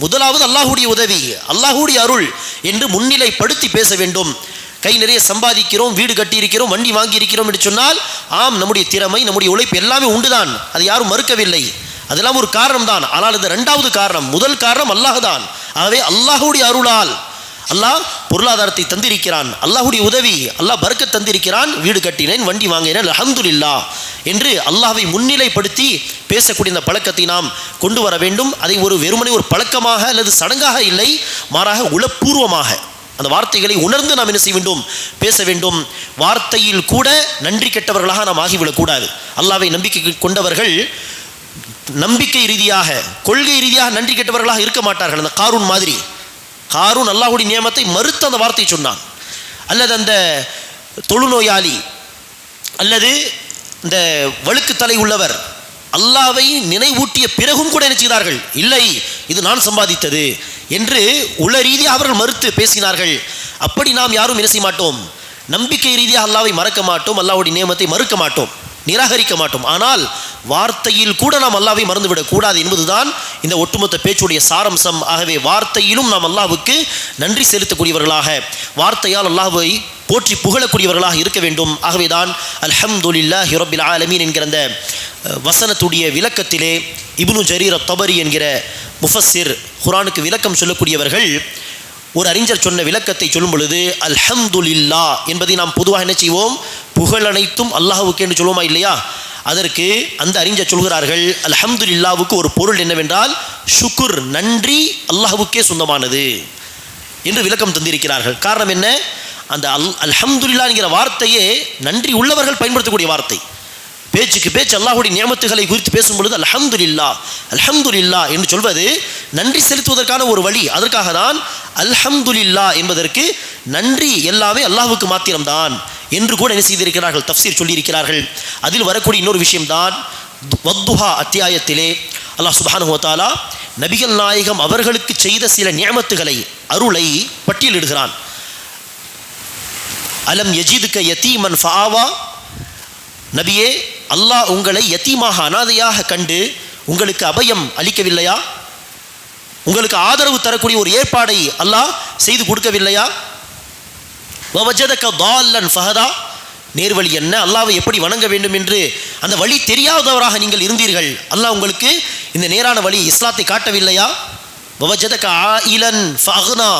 முதலாவது அல்லாஹுடைய உதவி, அல்லாஹுடைய அருள் என்று முன்னிலைப்படுத்தி பேச வேண்டும். கை நிறைய சம்பாதிக்கிறோம், வீடு கட்டியிருக்கிறோம், வண்டி வாங்கி இருக்கிறோம் என்று சொன்னால் ஆம், நம்முடைய திறமை, நம்முடைய உழைப்பு எல்லாமே உண்டுதான், அது யாரும் மறுக்கவில்லை, அதெல்லாம் ஒரு காரணம் தான். ஆனால் இந்த இரண்டாவது காரணம், முதல் காரணம் அல்லாஹ் தான். ஆகவே அல்லாஹுடைய அருளால் அல்லாஹ் பொருளாதாரத்தை தந்திருக்கிறான், அல்லாஹுடைய உதவி, அல்லாஹ் பரக்கத் தந்திருக்கிறான், வீடு கட்டினேன், வண்டி வாங்கினேன், அல்ஹம்துலில்லாஹ் என்று அல்லாஹ்வை முன்னிலைப்படுத்தி பேசக்கூடிய இந்த பழக்கத்தை நாம் கொண்டு வர வேண்டும். அதை வெறுமனே ஒரு பழக்கமாக அல்லது சடங்காக இல்லை, மாறாக உளப்பூர்வமாக அந்த வார்த்தைகளை உணர்ந்து நாம் என்ன செய்ய வேண்டும், பேச வேண்டும். வார்த்தையில் கூட நன்றி கெட்டவர்களாக நாம் ஆகிவிடக்கூடாது. அல்லாஹ்வை நம்பிக்கை கொண்டவர்கள் நம்பிக்கை ரீதியாக, கொள்கை ரீதியாக நன்றி கெட்டவர்களாக இருக்க மாட்டார்கள். அந்த காரூன் மாதிரி, காரூன் அல்லாஹ்வுடைய நியமத்தை மறுத்து அந்த வார்த்தையை சொன்னான். அல்லது அந்த தொழுநோயாளி அல்லது இந்த வழுக்கு தலை உள்ளவர் அல்லாஹ்வை நினைவூட்டிய பிறகும் கூட என்ன செய்தார்கள், இல்லை இது நான் சம்பாதித்தது என்று உள ரீதியாக அவர்கள் மறுத்து பேசினார்கள். அப்படி நாம் யாரும் என்ன செய்ய மாட்டோம், நம்பிக்கை ரீதியாக அல்லாஹ்வை மறக்க மாட்டோம், அல்லாஹ்வுடைய நியமத்தை மறுக்க மாட்டோம், நிராகரிக்க மாட்டோம். ஆனால் வார்த்தையில் கூட நாம் அல்லாஹ்வை மறந்துவிடக் கூடாது என்பதுதான் இந்த ஒட்டுமொத்த பேச்சுடைய சாரம்சம். ஆகவே வார்த்தையிலும் நாம் அல்லாஹ்வுக்கு நன்றி செலுத்தக்கூடியவர்களாக, வார்த்தையால் அல்லாஹ்வை போற்றி புகழக்கூடியவர்களாக இருக்க வேண்டும். ஆகவேதான் அல்ஹம்துலில்லாஹி ரப்பில் ஆலமீன் என்கிற அந்த வசனத்துடைய விளக்கத்திலே இப்னு ஜரீர் அத்-தபரி என்கிற முஃபஸ்ஸிர், குர்ஆனுக்கு விளக்கம் சொல்லக்கூடியவர்கள், ஒரு அறிஞர் சொன்ன விளக்கத்தை சொல்லும் பொழுது அல்ஹம்துலில்லாஹ் என்பதை நாம் பொதுவாக என்ன செய்வோம், புகழ் அனைத்தும் அல்லாஹ்வுக்கு என்று சொல்லுவோமா இல்லையா? அதற்கு அந்த அறிஞர் சொல்கிறார்கள், அல்ஹம்துலில்லாஹ்வுக்கு ஒரு பொருள் என்னவென்றால் ஷுக்குர், நன்றி அல்லாஹ்வுக்கே சொந்தமானது என்று விளக்கம் தந்திருக்கிறார்கள். காரணம் என்ன, அந்த அல்ஹம்துலில்லாஹ் என்கிற வார்த்தையே நன்றி உள்ளவர்கள் பயன்படுத்தக்கூடிய வார்த்தை. பேச்சுக்கு பேச்சு அல்லாஹ்வுடைய நியமத்துகளை குறித்து பேசும் பொழுது அல்ஹம்துலில்லாஹ் அல்ஹம்துலில்லாஹ் என்று சொல்வது நன்றி செலுத்துவதற்கான ஒரு வழி. அதற்காக தான் அல்ஹம்துலில்லாஹ் என்பதற்கு நன்றி எல்லாமே அல்லாஹ்வுக்கு மாத்திரம்தான் என்று கூட என்ன செய்திருக்கிறார்கள், தஃப்சீர் சொல்லியிருக்கிறார்கள். அதில் வரக்கூடிய இன்னொரு விஷயம்தான் வத்துஹா அத்தியாயத்திலே அல்லாஹ் சுப்ஹானஹு வ தஆலா நபிகள் நாயகம் அவர்களுக்கு செய்த சில நியமத்துகளை, அருளை பட்டியலிடுகிறான். அலம் யஜிதுக யதீமன் ஃபஆவா, நபியே அல்லாஹ் உங்களை யத்தீமாக, அனாதையாக கண்டு உங்களுக்கு அபயம் அளிக்கவில்லையா? உங்களுக்கு ஆதரவு தரக்கூடிய ஒரு ஏற்பாடை அல்லாஹ் செய்து கொடுக்கவில்லையா? வவஜதக ضالன் ஃபஹதா, நேர்வழி என்ன, அல்லாஹ்வை எப்படி வணங்க வேண்டும் என்று அந்த வழி தெரியாதவராக நீங்கள் இருந்தீர்கள், அல்லாஹ் உங்களுக்கு இந்த நேரான வழி இஸ்லாத்தை காட்டவில்லையா? வவஜதக ஆயிலன் ஃபஅக்னா,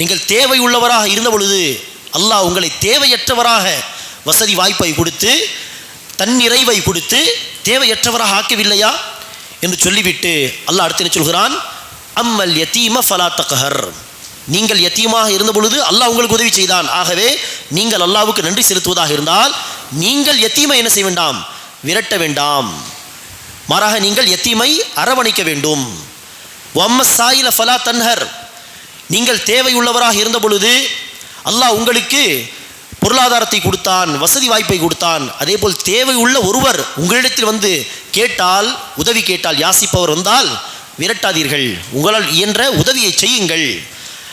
நீங்கள் தேவை உள்ளவராக இருந்த பொழுது அல்லாஹ் உங்களை தேவையற்றவராக வசதி வாய்ப்பை கொடுத்து, தன்னிறைவை கொடுத்து தேவையற்றவராக ஆக்கவில்லையா என்று சொல்லிவிட்டு அல்லாஹ் அடுத்து என்ன சொல்கிறான், அம்மல் யதீம ஃபலா தக்ஹர், நீங்கள் யத்தீமாக இருந்த பொழுது அல்லாஹ் உங்களுக்கு உதவி செய்தான். ஆகவே நீங்கள் அல்லாஹ்வுக்கு நன்றி செலுத்துவதாக இருந்தால் நீங்கள் யத்தீமை என்ன செய்ய வேண்டாம், விரட்ட வேண்டாம், மாறாக நீங்கள் யத்தீமை அரவணைக்க வேண்டும். வம்ம சாயில ஃபலா தன்ஹர், நீங்கள் தேவையுள்ளவராக இருந்த பொழுது அல்லாஹ் உங்களுக்கு பொருளாதாரத்தை கொடுத்தான், வசதி வாய்ப்பை கொடுத்தான். அதே போல் தேவை உள்ள ஒருவர் உங்களிடத்தில் வந்து கேட்டால், உதவி கேட்டால், யாசிப்பவர் வந்தால் விரட்டாதீர்கள், உங்களால் இயன்ற உதவியை செய்யுங்கள்.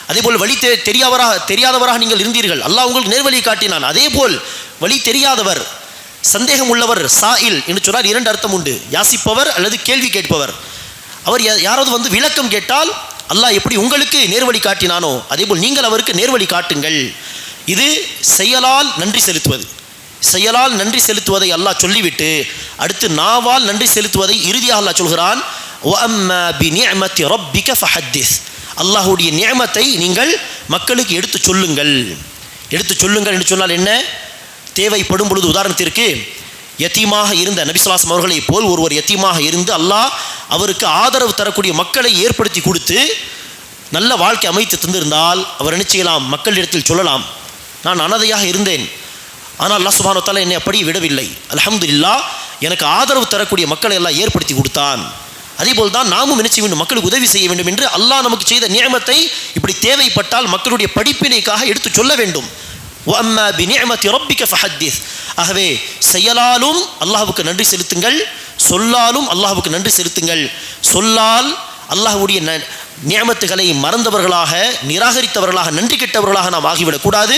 அதே போல் வழி தெரியாதவராக நீங்கள் இருந்தீர்கள், அல்லாஹ் உங்களுக்கு நேர்வழியை காட்டினான். அதே போல் வழி தெரியாதவர், சந்தேகம் உள்ளவர், சாயில் என்று சொன்னால் இரண்டு அர்த்தம் உண்டு, யாசிப்பவர் அல்லது கேள்வி கேட்பவர். அவர் யாராவது வந்து விளக்கம் கேட்டால் அல்லாஹ் எப்படி உங்களுக்கு நேர்வழி காட்டினானோ அதே போல் நீங்கள் அவருக்கு நேர்வழி காட்டுங்கள். இது செயலால் நன்றி செலுத்துவது. செயலால் நன்றி செலுத்துவதை அல்லாஹ் சொல்லிவிட்டு அடுத்து நாவால் நன்றி செலுத்துவதை இறுதியாக அல்லாஹ் சொல்கிறான், வஅம்மா பிநிஅமத்தி ரப்பிக ஃபஹத்திஸ், அல்லாஹ்வுடைய நியமத்தை நீங்கள் மக்களுக்கு எடுத்து சொல்லுங்கள். எடுத்து சொல்லுங்கள் என்று சொன்னால் என்ன, தேவைப்படும் பொழுது உதாரணத்திற்கு யத்தீமாக இருந்த நபி ஸல்லல்லாஹு அலைஹி வஸல்லம் அவர்களை போல் ஒருவர் யத்தீமாக இருந்து அல்லாஹ் அவருக்கு ஆதரவு தரக்கூடிய மக்களை ஏற்படுத்தி கொடுத்து நல்ல வாழ்க்கை அமைத்து தந்திருந்தால் அவர் என்ன செய்யலாம், மக்களிடத்தில் சொல்லலாம், நான் அனாதையாக இருந்தேன், ஆனால் அல்லாஹ் சுப்ஹானஹு வ தஆலா என்னை அப்படி விடவில்லை, அல்ஹம்துலில்லாஹ் எனக்கு ஆதரவு தரக்கூடிய மக்களை எல்லாம் ஏற்படுத்தி கொடுத்தான். அதேபோல் தான் நாமும் என்ன செய்ய வேண்டும், மக்களுக்கு உதவி செய்ய வேண்டும் என்று அல்லாஹ் நமக்கு செய்த நியமத்தை இப்படி தேவைப்பட்டால் மக்களுடைய படிப்பினைக்காக எடுத்து சொல்ல வேண்டும். வஅம்மா பிநிஅமத்தி ரப்பிக ஃபஹத்திஸ், ஆகவே செயலாலும் அல்லாஹ்வுக்கு நன்றி செலுத்துங்கள், சொல்லாலும் அல்லாஹ்வுக்கு நன்றி செலுத்துங்கள். சொல்லால் அல்லாஹ்வுடைய நியமத்துகளை மறந்தவர்களாக, நிராகரித்தவர்களாக, நன்றி கெட்டவர்களாக நாம் ஆகிவிடக்கூடாது.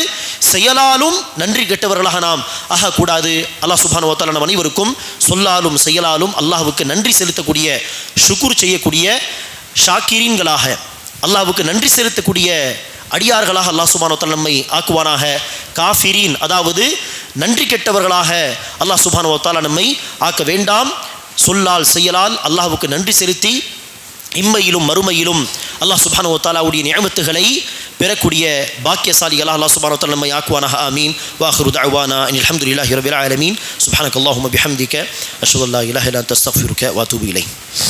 செயலாலும் நன்றி கெட்டவர்களாக நாம் ஆகக்கூடாது. அல்லாஹ் சுப்ஹானஹு வ தஆலா நம் அனைவருக்கும் சொல்லாலும் செயலாலும் அல்லாஹ்வுக்கு நன்றி செலுத்தக்கூடிய, ஷுக்குர் செய்யக்கூடிய ஷாக்கிரீன்களாக, அல்லாஹ்வுக்கு நன்றி செலுத்தக்கூடிய அடியார்களாக அல்லாஹ் சுப்ஹானஹு வ தஆலா நம்மை ஆக்குவானாக. காஃபிரீன், அதாவது நன்றி கெட்டவர்களாக அல்லாஹ் சுப்ஹானஹு வ தஆலா நம்மை ஆக்க வேண்டாம். சொல்லால் செயலால் அல்லாஹ்வுக்கு நன்றி செலுத்தி இம்மையிலும் மறுமையிலும் அல்லாஹ் சுப்ஹானஹு வ தஆலாவுடைய நியமத்துகளை பெறக்கூடிய பாக்கியசாலிகளாக அல்லாஹ் சுப்ஹானஹு வ தஆலா நம்மை ஆக்குவானாக. ஆமீன். வாஹிரு தஅவானா அனில் ஹம்துலில்லாஹி ரப்பில் ஆலமீன். சுப்ஹானக்கல்லாஹும்ம பிஹம்திக அஷ்ஹது அல்லா இலாஹா இல்லா அன்த அஸ்தக்ஃபிருக வ அத்தூபு இலைக்.